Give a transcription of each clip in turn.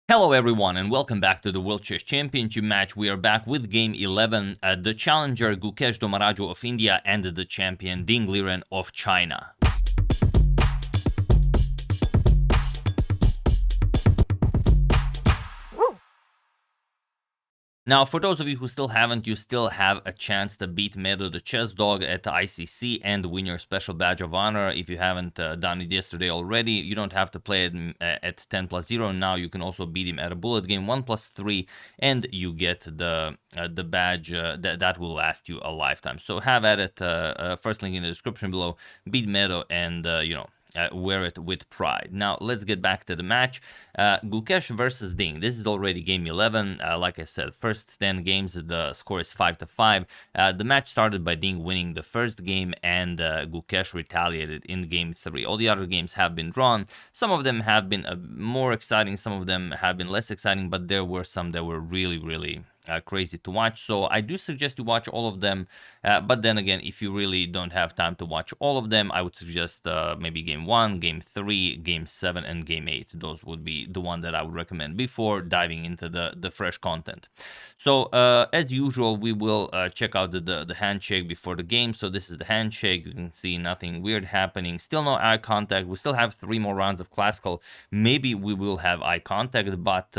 Hello everyone and welcome back to the World Chess Championship match. We are back with game 11, the challenger Gukesh of India and the champion Liren of China. Now, for those of you who still haven't, you still have a chance to beat Medo the chess dog at the ICC and win your special badge of honor. If you haven't done it yesterday already, you don't have to play it at 10+0. Now you can also beat him at a bullet game 1+3, and you get the badge that will last you a lifetime. So have at it. First link in the description below. Beat Medo and wear it with pride. Now, let's get back to the match. Gukesh versus Ding. This is already game 11. Like I said, first 10 games, the score is 5-5. The match started by Ding winning the first game, and Gukesh retaliated in game 3. All the other games have been drawn. Some of them have been more exciting, some of them have been less exciting, but there were some that were really crazy to watch. So I do suggest you watch all of them, but then again, if you really don't have time to watch all of them, I would suggest maybe game 1, game 3, game 7, and game 8. Those would be the one that I would recommend before diving into the fresh content. So as usual, we will check out the handshake before the game. So this is the handshake. You can see nothing weird happening. Still no eye contact. We still have 3 more rounds of classical. Maybe we will have eye contact, but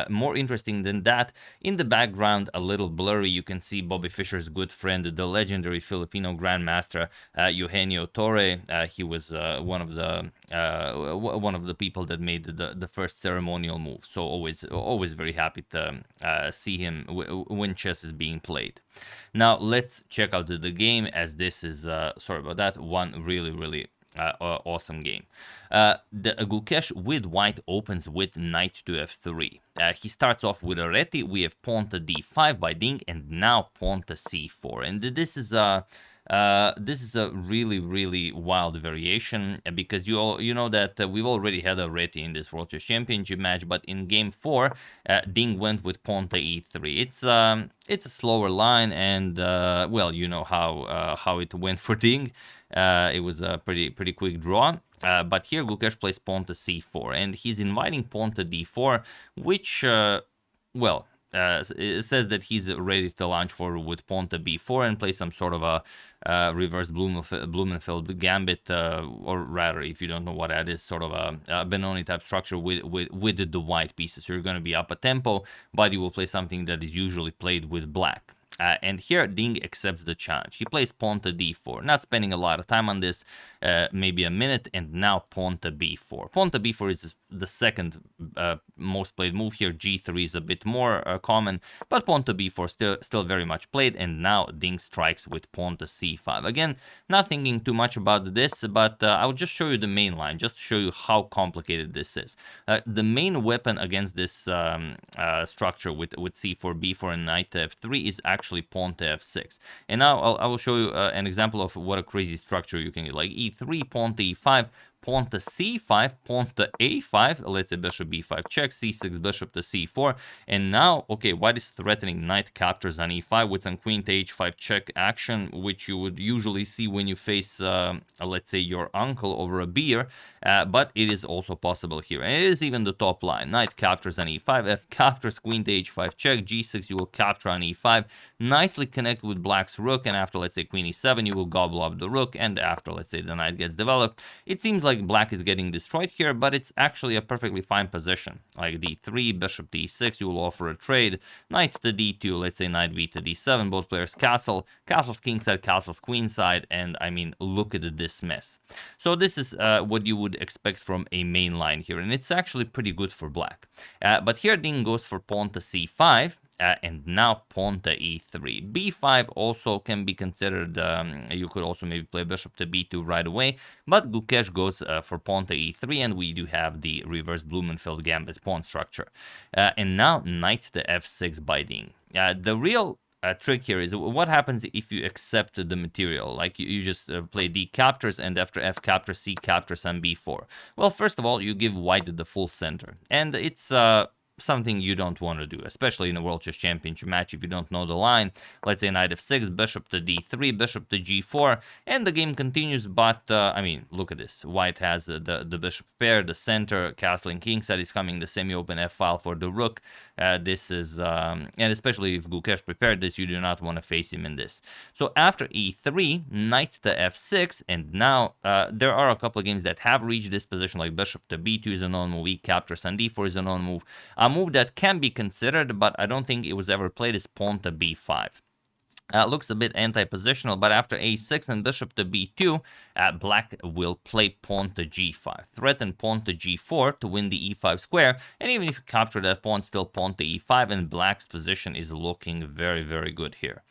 more interesting than that, in the background, a little blurry, you can see Bobby Fischer's good friend, the legendary Filipino Grandmaster Eugenio Torre. He was one of the people that made the first ceremonial move. So always very happy to see him when chess is being played. Now let's check out the game, as this is sorry about that, one really awesome game. The Gukesh with white opens with knight to f3. He starts off with a Reti. We have pawn to d5 by Ding, and now pawn to c4. And this is a really wild variation, because you know that we've already had a Reti in this World Chess Championship match, but in game 4, Ding went with pawn to e3. It's a slower line, and well, you know how it went for Ding. It was a pretty quick draw. But here Gukesh plays pawn to c4, and he's inviting pawn to d4, which, well, it says that he's ready to launch forward with pawn to b4 and play some sort of a reverse Blumenfeld gambit, or rather, if you don't know what that is, sort of a Benoni type structure with the white pieces. So you're going to be up a tempo, but you will play something that is usually played with black. And here Ding accepts the challenge. He plays pawn to d4, not spending a lot of time on this, maybe a minute, and now pawn to b4. Pawn to b4 is the second most played move here. g3 is a bit more common, but pawn to b4 still very much played, and now Ding strikes with pawn to c5. Again, not thinking too much about this, but I'll just show you the main line, just to show you how complicated this is. The main weapon against this structure with c4, b4, and knight to f3 is actually pawn to f6. And now I will show you an example of what a crazy structure you can get, like e3, pawn to e5, pawn to c5, pawn to a5, let's say bishop b5 check, c6, bishop to c4, and now, okay, white is threatening knight captures on e5 with some queen to h5 check action, which you would usually see when you face, let's say, your uncle over a beer, but it is also possible here, and it is even the top line. Knight captures on e5, f captures, queen to h5 check, g6, you will capture on e5, nicely connect with black's rook, and after, let's say, queen e7, you will gobble up the rook, and after, let's say, the knight gets developed, it seems like black is getting destroyed here, but it's actually a perfectly fine position. Like d3, bishop to e6, you will offer a trade, knight to d2, let's say knight b to d7, both players castle, castle's kingside, castle's queenside, and I mean, look at this mess. So this is what you would expect from a main line here, and it's actually pretty good for black. But here Ding goes for pawn to c5, and now pawn to e3. b5 also can be considered, you could also maybe play bishop to b2 right away, but Gukesh goes for pawn to e3, and we do have the reverse Blumenfeld gambit pawn structure. And now knight to f6 by Ding. The real trick here is what happens if you accept the material, like you just play d captures, and after f captures, c captures on b4. Well, first of all, you give white the full center, and it's something you don't want to do, especially in a World Chess Championship match if you don't know the line. Let's say knight f6, bishop to d3, bishop to g4, and the game continues. But I mean, look at this. White has the bishop pair, the center, castling kingside is coming, the semi-open f-file for the rook. This is, and especially if Gukesh prepared this, you do not want to face him in this. So after e3, knight to f6, and now there are a couple of games that have reached this position, like bishop to b2 is a known move, e captures on d4 is a known move. A move that can be considered, but I don't think it was ever played, is pawn to b5. Looks a bit anti-positional, but after a6 and bishop to b2, black will play pawn to g5. Threaten pawn to g4 to win the e5 square, and even if you capture that pawn, still pawn to e5, and black's position is looking very, very good here.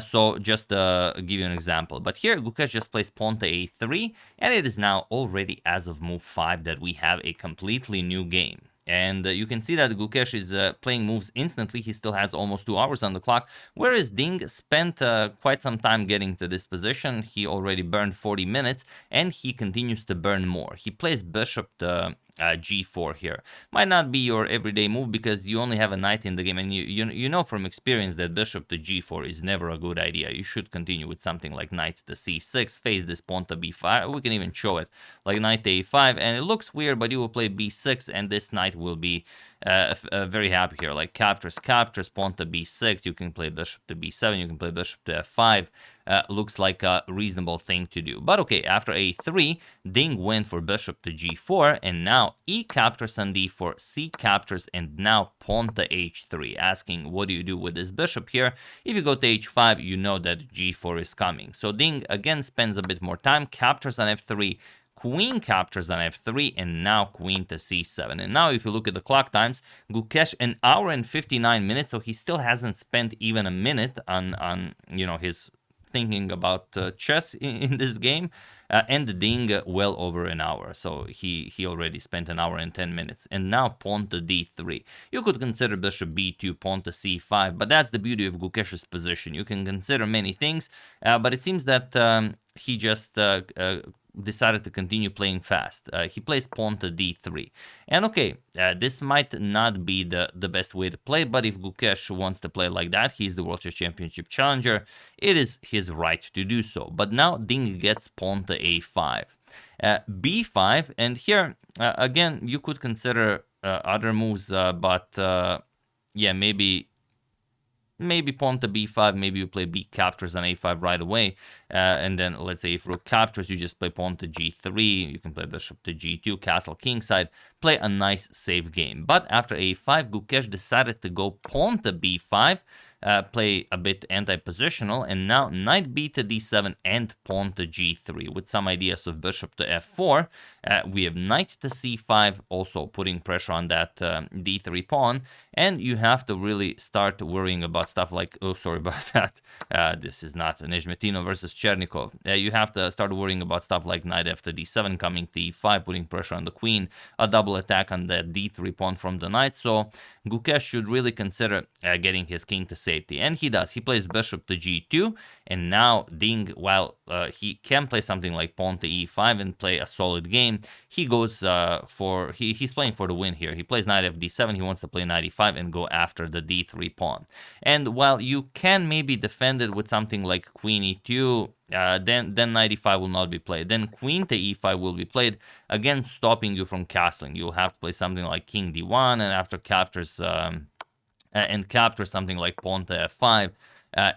So just to give you an example, but here Gukesh just plays pawn to a3, and it is now already as of move 5 that we have a completely new game. And you can see that Gukesh is playing moves instantly. He still has almost 2 hours on the clock, whereas Ding spent quite some time getting to this position. He already burned 40 minutes, and he continues to burn more. He plays bishop to g4 here. Might not be your everyday move because you only have a knight in the game, and you know from experience that bishop to g4 is never a good idea. You should continue with something like knight to c6, face this pawn to b5. We can even show it like knight to a5, and it looks weird, but you will play b6, and this knight will be very happy here. Like captures, pawn to b6. You can play bishop to b7. You can play bishop to f5. Looks like a reasonable thing to do. But okay, after a3, Ding went for bishop to g4, and now e captures on d4, c captures, and now pawn to h3, asking what do you do with this bishop here. If you go to h5, you know that g4 is coming. So Ding again spends a bit more time, captures on f3, queen captures on f3, and now queen to c7. And now if you look at the clock times, Gukesh 1 hour and 59 minutes, so he still hasn't spent even a minute on you know, his thinking about chess in this game, and Ding well over an hour. So he already spent 1 hour and 10 minutes. And now pawn to d3. You could consider bishop b2, pawn to c5, but that's the beauty of Gukesh's position. You can consider many things, but it seems that he just decided to continue playing fast. He plays pawn to d3. And okay, this might not be the best way to play, but if Gukesh wants to play like that, he's the World Chess Championship challenger, it is his right to do so. But now Ding gets pawn to a5. b5, and here, again, you could consider other moves, but yeah, maybe pawn to b5, maybe you play b captures on a5 right away, and then let's say if rook captures, you just play pawn to g3, you can play bishop to g2, castle kingside, play a nice safe game. But after a5, Gukesh decided to go pawn to b5, play a bit anti-positional, and now knight b to d7 and pawn to g3 with some ideas of bishop to f4. We have knight to c5, also putting pressure on that d3 pawn, and you have to really start worrying about stuff like, oh, sorry about that, this is not Nezhmetino versus Chernikov. You have to start worrying about stuff like knight f to d7 coming to e5, putting pressure on the queen, a double attack on that d3 pawn from the knight. So Gukesh should really consider getting his king to safety, and he does. He plays bishop to g2, and now Ding, while he can play something like pawn to e5 and play a solid game, he goes for, he's playing for the win here. He plays knight f d7, he wants to play knight e5 and go after the d3 pawn. And while you can maybe defend it with something like queen e2, then knight e5 will not be played. Then queen to e5 will be played, again stopping you from castling. You'll have to play something like king d1, and after captures capture something like pawn to f5,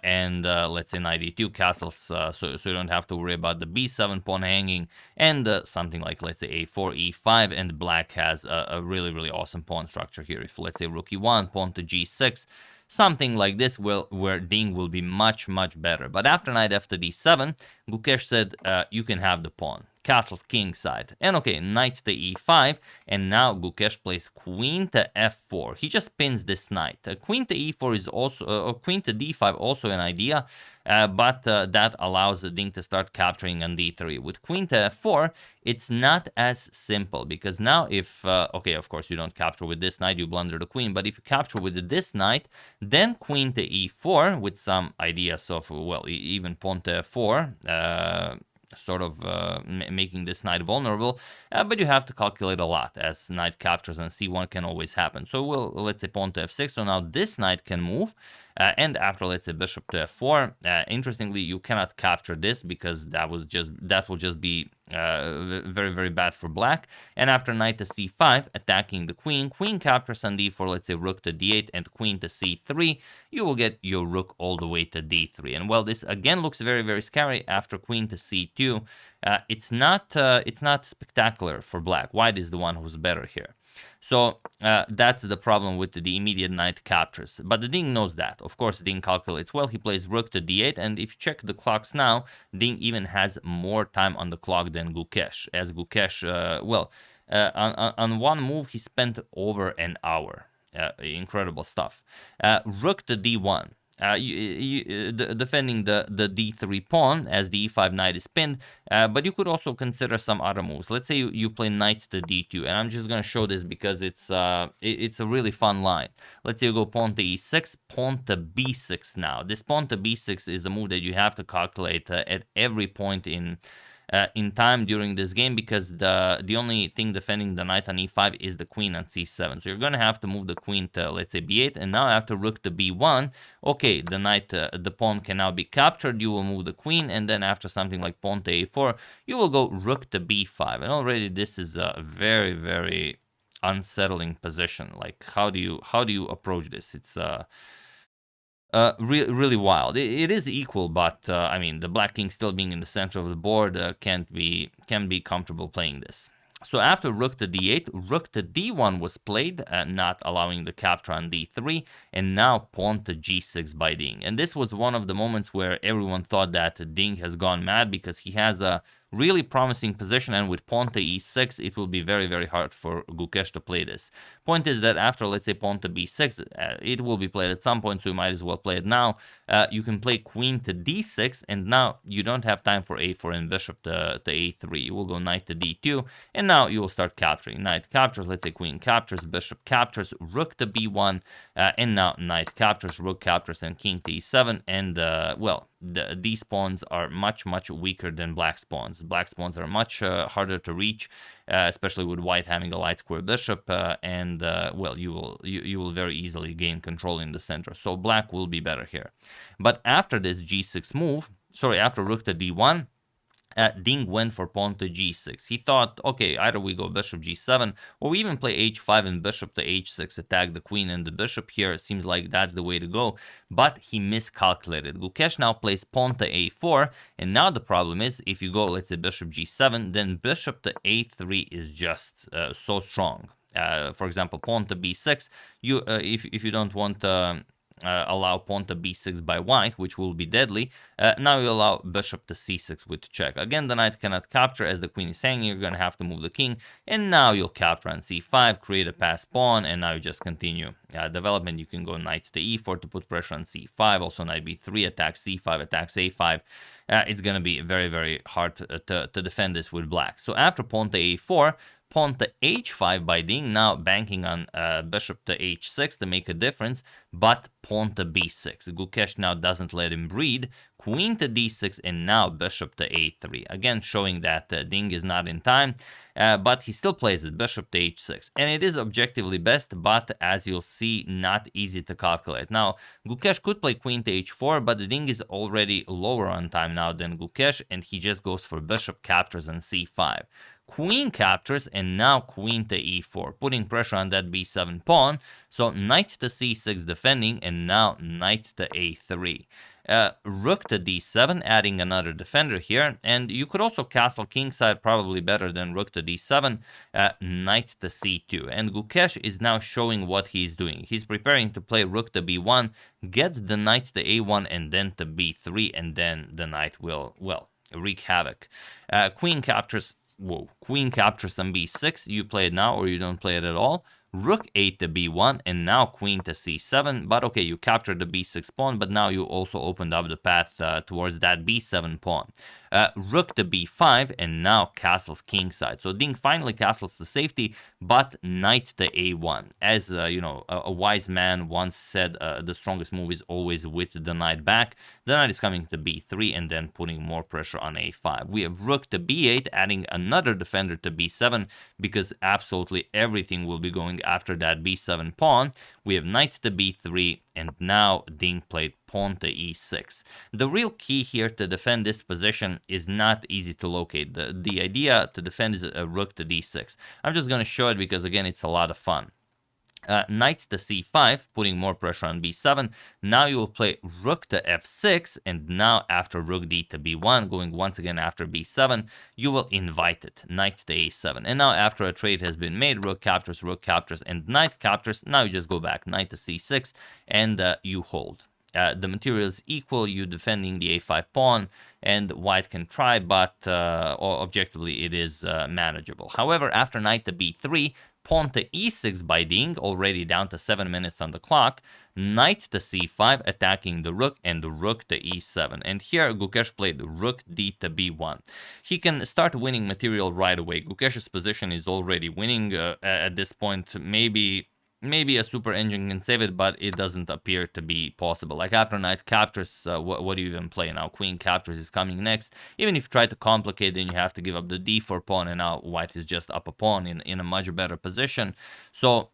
and let's say knight e2 castles, so you don't have to worry about the b7 pawn hanging, and something like, let's say, a4 e5, and black has a really, really awesome pawn structure here. If let's say rook e1, pawn to g6, something like this where Ding will be much, much better. But after knight f to d7, Gukesh said, you can have the pawn. Castles kingside. And okay, knight to e5, and now Gukesh plays queen to f4. He just pins this knight. Queen to e4 is also, queen to d5 also an idea, but that allows Ding to start capturing on d3. With queen to f4, it's not as simple, because now if, okay, of course you don't capture with this knight, you blunder the queen, but if you capture with this knight, then queen to e4 with some ideas of, well, even pawn to f4, sort of making this knight vulnerable, but you have to calculate a lot, as knight captures and c1 can always happen. So let's say pawn to f6, so now this knight can move, and after, let's say, bishop to f4, interestingly, you cannot capture this because that will just be very, very bad for black. And after knight to c5, attacking the queen captures on d4, let's say rook to d8 and queen to c3, you will get your rook all the way to d3. And well, this again looks very, very scary. After queen to c2, it's not spectacular for black. White is the one who's better here. So that's the problem with the immediate knight captures. But the Ding knows that. Of course, Ding calculates well. He plays rook to d8, and if you check the clocks now, Ding even has more time on the clock than Gukesh. As Gukesh, on one move, he spent over an hour. Incredible stuff. Rook to d1. Defending the d3 pawn as the e5 knight is pinned, but you could also consider some other moves. Let's say you play knight to d2, and I'm just going to show this because it's a really fun line. Let's say you go pawn to e6, pawn to b6 now. This pawn to b6 is a move that you have to calculate at every point in time during this game, because the only thing defending the knight on e5 is the queen on c7. So you're going to have to move the queen to, let's say, b8, and now after rook to b1, okay, the pawn can now be captured. You will move the queen, and then after something like pawn to a4, you will go rook to b5. And already this is a very, very unsettling position. Like, how do you approach this? It's really wild. It is equal, but I mean, the black king still being in the center of the board can be comfortable playing this. So after rook to d8, rook to d1 was played, not allowing the capture on d3, and now pawn to g6 by Ding. And this was one of the moments where everyone thought that Ding has gone mad, because he has a really promising position, and with pawn to e6, it will be very, very hard for Gukesh to play this. Point is that after, let's say, pawn to b6, it will be played at some point, so you might as well play it now. You can play queen to d6, and now you don't have time for a4 and bishop to a3. You will go knight to d2, and now you will start capturing. Knight captures, let's say queen captures, bishop captures, rook to b1, and now knight captures, rook captures, and king to e7, and, well, these pawns are much, much weaker than black's pawns. Black's pawns are much harder to reach, especially with white having a light square bishop, and well, you will very easily gain control in the center. So black will be better here. But after this g6 move, after rook to d1, Ding went for pawn to g6. He thought, okay, either we go bishop g7, or we even play h5 and bishop to h6, attack the queen and the bishop here. It seems like that's the way to go, but he miscalculated. Gukesh now plays pawn to a4, and now the problem is, if you go, let's say, bishop g7, then bishop to a3 is just so strong. For example, pawn to b6, if you don't want allow pawn to b6 by white, which will be deadly, now you allow bishop to c6 with check. Again, the knight cannot capture, as the queen is hanging. You're going to have to move the king, and now you'll capture on c5, create a passed pawn, and now you just continue development. You can go knight to e4 to put pressure on c5, also knight b3, attacks c5, attacks a5. It's going to be very, very hard to defend this with black. So after pawn to a4, pawn to h5 by Ding, now banking on bishop to h6 to make a difference, but pawn to b6. Gukesh now doesn't let him breed. Queen to d6, and now bishop to a3. Again, showing that Ding is not in time, but he still plays it, bishop to h6. And it is objectively best, but as you'll see, not easy to calculate. Now, Gukesh could play queen to h4, but the Ding is already lower on time now than Gukesh, and he just goes for bishop captures on c5. Queen captures, and now queen to e4, putting pressure on that b7 pawn. So knight to c6 defending, and now knight to a3. Rook to d7, adding another defender here, and you could also castle kingside, probably better than rook to d7, knight to c2. And Gukesh is now showing what he's doing. He's preparing to play rook to b1, get the knight to a1, and then to b3, and then the knight will, well, wreak havoc. Queen captures. Whoa, queen captures on b6, you play it now or you don't play it at all. rook 8 to b1, and now queen to c7. But okay, you captured the b6 pawn, but now you also opened up the path towards that b7 pawn. Rook to b5, and now castles kingside. So Ding finally castles to safety, but knight to a1. As you know, a wise man once said, the strongest move is always with the knight back. The knight is coming to b3 and then putting more pressure on a5. We have rook to b8, adding another defender to b7, because absolutely everything will be going after that b7 pawn. We have knight to b3, and now Ding played pawn to e6. The real key here to defend this position is not easy to locate. The idea to defend is a rook to d6. I'm just going to show it because, again, it's a lot of fun. Knight to c5, putting more pressure on b7. Now you will play rook to f6, and now after rook d to b1, going once again after b7, you will invite it, knight to a7. And now after a trade has been made, rook captures, and knight captures. Now you just go back, knight to c6, and you hold. The material is equal, you defending the a5 pawn, and white can try, but objectively it is manageable. However, after knight to b3, pawn to e6 by Ding, already down to 7 minutes on the clock, knight to c5, attacking the rook, and the rook to e7. And here Gukesh played rook d to b1. He can start winning material right away. Gukesh's position is already winning at this point. Maybe a super engine can save it, but it doesn't appear to be possible. Like after knight captures, what do you even play now? Queen captures is coming next. Even if you try to complicate, then you have to give up the d4 pawn, and now white is just up a pawn in a much better position. So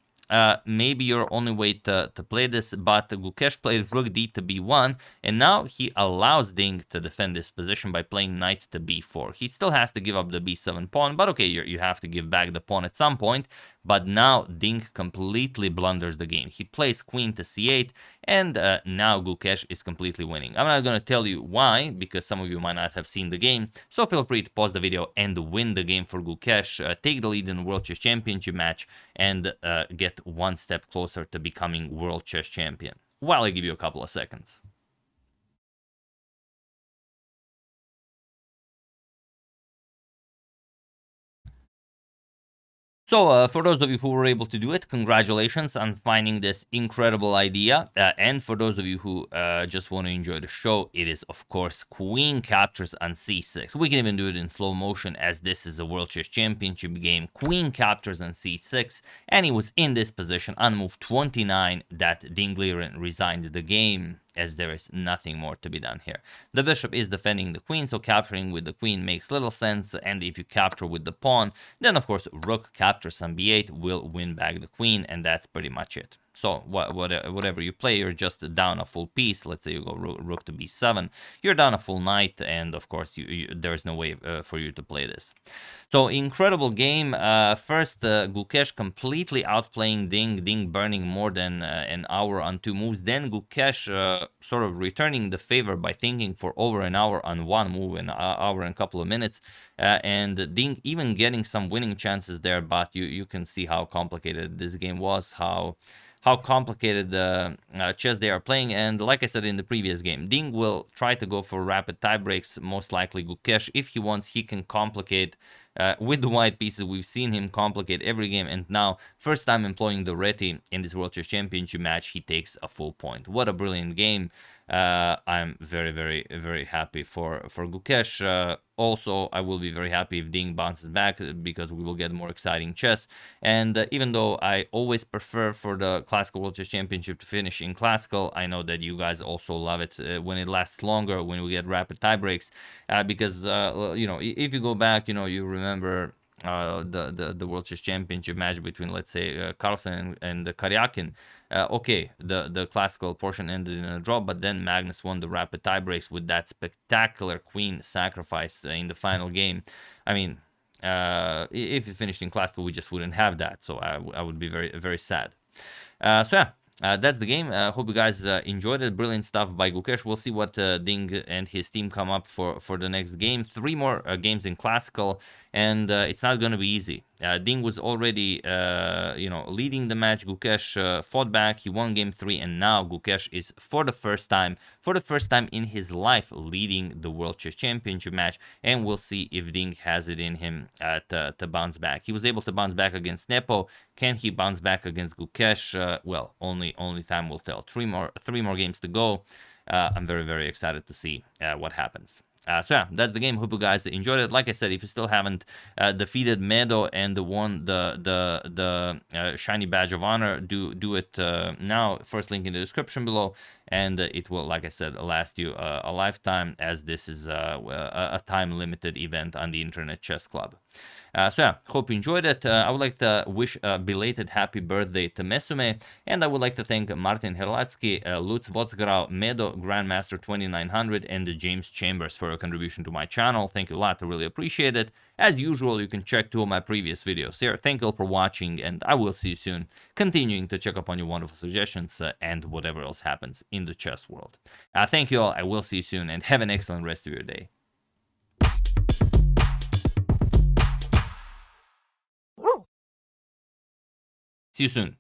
maybe your only way to play this, but Gukesh played rook d to b1, and now he allows Ding to defend this position by playing knight to b4. He still has to give up the b7 pawn, but okay, you have to give back the pawn at some point. But now Ding completely blunders the game. He plays queen to c8, and now Gukesh is completely winning. I'm not going to tell you why, because some of you might not have seen the game, so feel free to pause the video and win the game for Gukesh, take the lead in the World Chess Championship match, and get one step closer to becoming World Chess Champion. While I give you a couple of seconds. So, for those of you who were able to do it, congratulations on finding this incredible idea. And for those of you who just want to enjoy the show, it is, of course, queen captures on c6. We can even do it in slow motion, as this is a World Chess Championship game. Queen captures on c6, and he was in this position on move 29 that Ding Liren resigned the game, as there is nothing more to be done here. The bishop is defending the queen, so capturing with the queen makes little sense, and if you capture with the pawn, then of course rook captures on b8 will win back the queen, and that's pretty much it. So whatever you play, you're just down a full piece. Let's say you go rook to b7, you're down a full knight, and of course there's no way for you to play this. So incredible game. First, Gukesh completely outplaying Ding burning more than an hour on 2 moves. Then Gukesh sort of returning the favor by thinking for over an hour on 1 move, an hour and a couple of minutes, and Ding even getting some winning chances there. But you can see how complicated this game was, how complicated the chess they are playing. And like I said in the previous game, Ding will try to go for rapid tie breaks. Most likely Gukesh, if he wants, he can complicate with the white pieces. We've seen him complicate every game, and now first time employing the Reti in this World Chess Championship match, he takes a full point. What a brilliant game. I'm very happy for Gukesh. Also, I will be very happy if Ding bounces back, because we will get more exciting chess. And even though I always prefer for the Classical World Chess Championship to finish in Classical, I know that you guys also love it when it lasts longer, when we get rapid tie breaks, because you know, if you go back, you know, you remember the World Chess Championship match between, let's say, Carlsen and Karyakin. Okay, the classical portion ended in a draw, but then Magnus won the rapid tie breaks with that spectacular queen sacrifice in the final game. I mean, if it finished in classical, we just wouldn't have that, so I would be very sad. So yeah. That's the game. Hope you guys enjoyed it. Brilliant stuff by Gukesh. We'll see what Ding and his team come up for the next game. 3 more games in Classical, and it's not going to be easy. Ding was already, leading the match. Gukesh fought back. He won game 3, and now Gukesh is for the first time in his life leading the World Chess Championship match, and we'll see if Ding has it in him to bounce back. He was able to bounce back against Nepo. Can he bounce back against Gukesh? Well, only time will tell. Three more games to go. I'm very, very excited to see what happens. So yeah, that's the game. Hope you guys enjoyed it. Like I said, if you still haven't defeated Medo and won the shiny badge of honor, do it now. First link in the description below, and it will, like I said, last you a lifetime, as this is a time limited event on the Internet Chess Club. So yeah, hope you enjoyed it. I would like to wish a belated happy birthday to Mesume, and I would like to thank Martin Herlatsky, Lutz Votsgrau, Medo, Grandmaster 2900, and James Chambers for your contribution to my channel. Thank you a lot, I really appreciate it. As usual, you can check 2 of my previous videos here. Thank you all for watching, and I will see you soon, continuing to check up on your wonderful suggestions and whatever else happens in the chess world. Thank you all, I will see you soon, and have an excellent rest of your day. See you soon.